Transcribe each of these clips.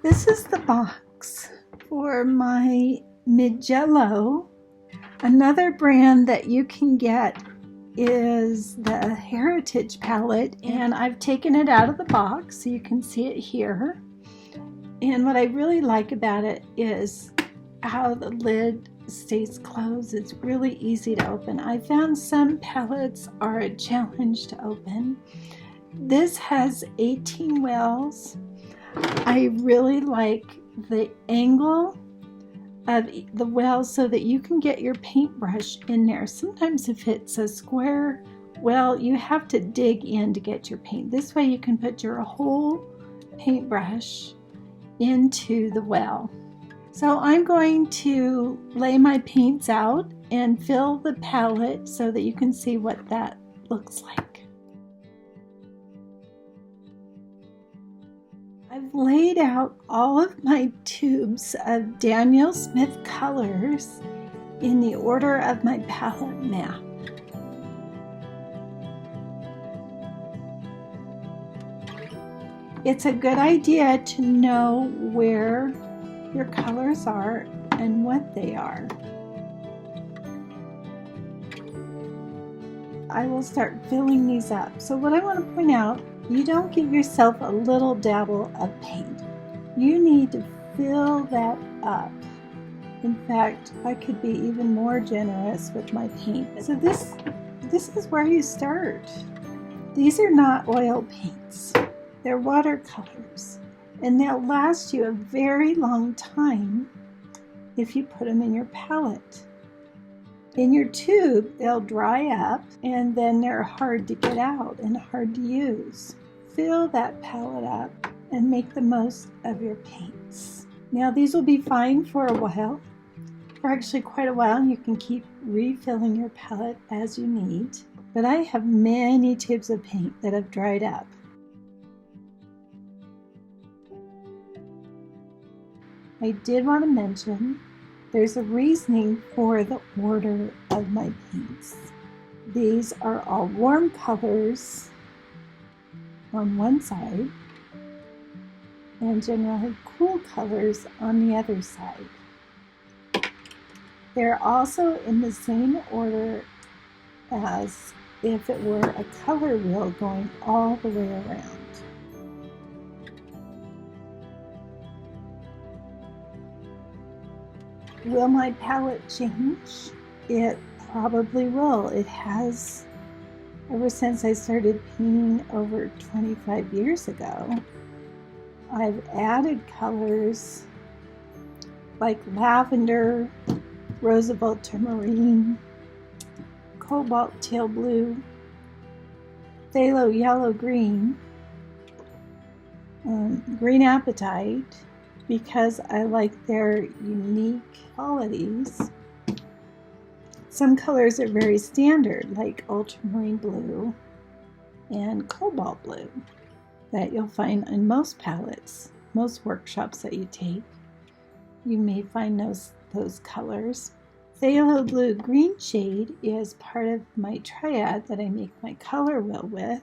This is the box for my Mijello. Another brand that you can get is the Heritage palette, and I've taken it out of the box so you can see it here. And what I really like about it is how the lid stays closed. It's really easy to open. I found some palettes are a challenge to open. This has 18 wells. I really like the angle of the well so that you can get your paintbrush in there. Sometimes if it's a square well, you have to dig in to get your paint. This way you can put your whole paintbrush into the well. So I'm going to lay my paints out and fill the palette so that you can see what that looks like. I've laid out all of my tubes of Daniel Smith colors in the order of my palette map. It's a good idea to know where your colors are and what they are. I will start filling these up. So what I want to point out, you don't give yourself a little dabble of paint. You need to fill that up. In fact, I could be even more generous with my paint. So this is where you start. These are not oil paints. They're watercolors. And they'll last you a very long time if you put them in your palette. In your tube, they'll dry up and then they're hard to get out and hard to use. Fill that palette up and make the most of your paints. Now these will be fine for a while, for actually quite a while, and you can keep refilling your palette as you need. But I have many tubes of paint that have dried up. I did want to mention there's a reasoning for the order of my paints. These are all warm colors on one side and generally cool colors on the other side. They're also in the same order as if it were a color wheel going all the way around. Will my palette change? It probably will. It has ever since I started painting over 25 years ago. I've added colors like lavender, rose of ultramarine, cobalt teal blue, phthalo yellow green, green apatite, because I like their unique qualities. Some colors are very standard, like ultramarine blue and cobalt blue, that you'll find in most palettes, most workshops that you take. You may find those colors. Phthalo blue green shade is part of my triad that I make my color wheel with.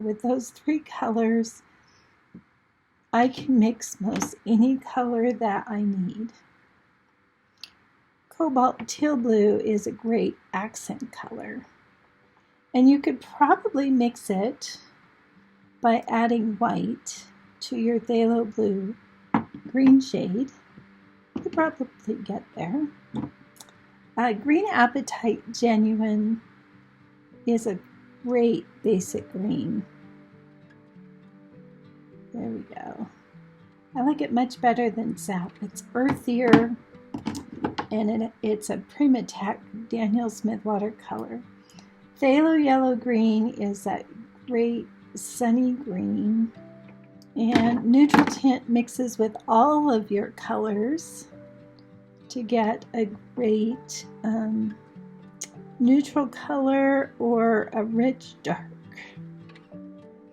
With those three colors, I can mix most any color that I need. Cobalt teal blue is a great accent color, and you could probably mix it by adding white to your phthalo blue green shade. You could probably get there. Green apatite genuine is a great basic green. There we go. I like it much better than sap. It's earthier, and it's a Primatech Daniel Smith watercolor. Phthalo yellow green is that great sunny green, and neutral tint mixes with all of your colors to get a great neutral color or a rich dark.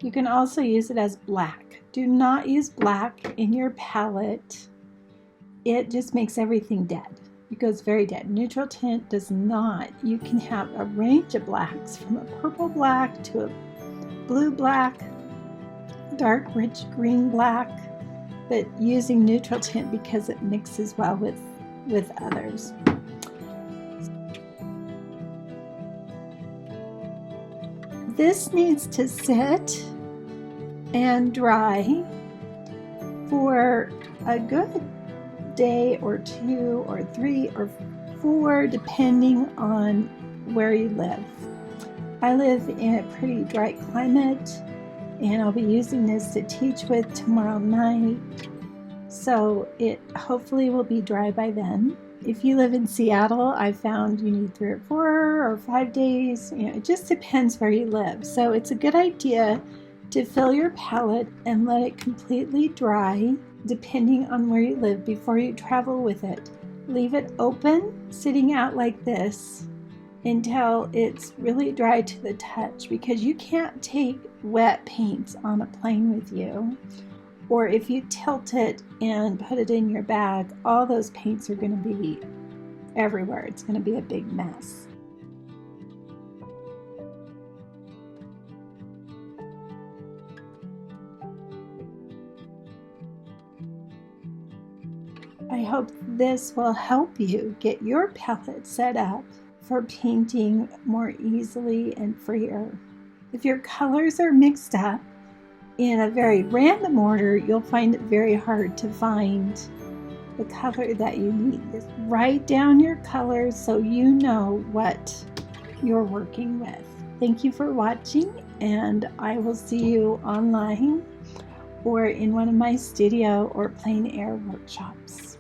You can also use it as black. Do not use black in your palette. It just makes everything dead. it goes very dead. Neutral tint does not. You can have a range of blacks, from a purple black to a blue black, dark rich green black, but using neutral tint because it mixes well with others. This needs to sit and dry for a good day or 2 or 3 or 4, depending on where you live. I live in a pretty dry climate, and I'll be using this to teach with tomorrow night, so it hopefully will be dry by then. If you live in Seattle, I found you need 3 or 4 or 5 days. It just depends where you live. So it's a good idea to fill your palette and let it completely dry, depending on where you live, before you travel with it. Leave it open, sitting out like this, until it's really dry to the touch, because you can't take wet paints on a plane with you. Or if you tilt it and put it in your bag, all those paints are going to be everywhere. It's going to be a big mess. I hope this will help you get your palette set up for painting more easily and freer. If your colors are mixed up in a very random order, you'll find it very hard to find the color that you need. Just write down your colors so you know what you're working with. Thank you for watching, and I will see you online or in one of my studio or plein air workshops.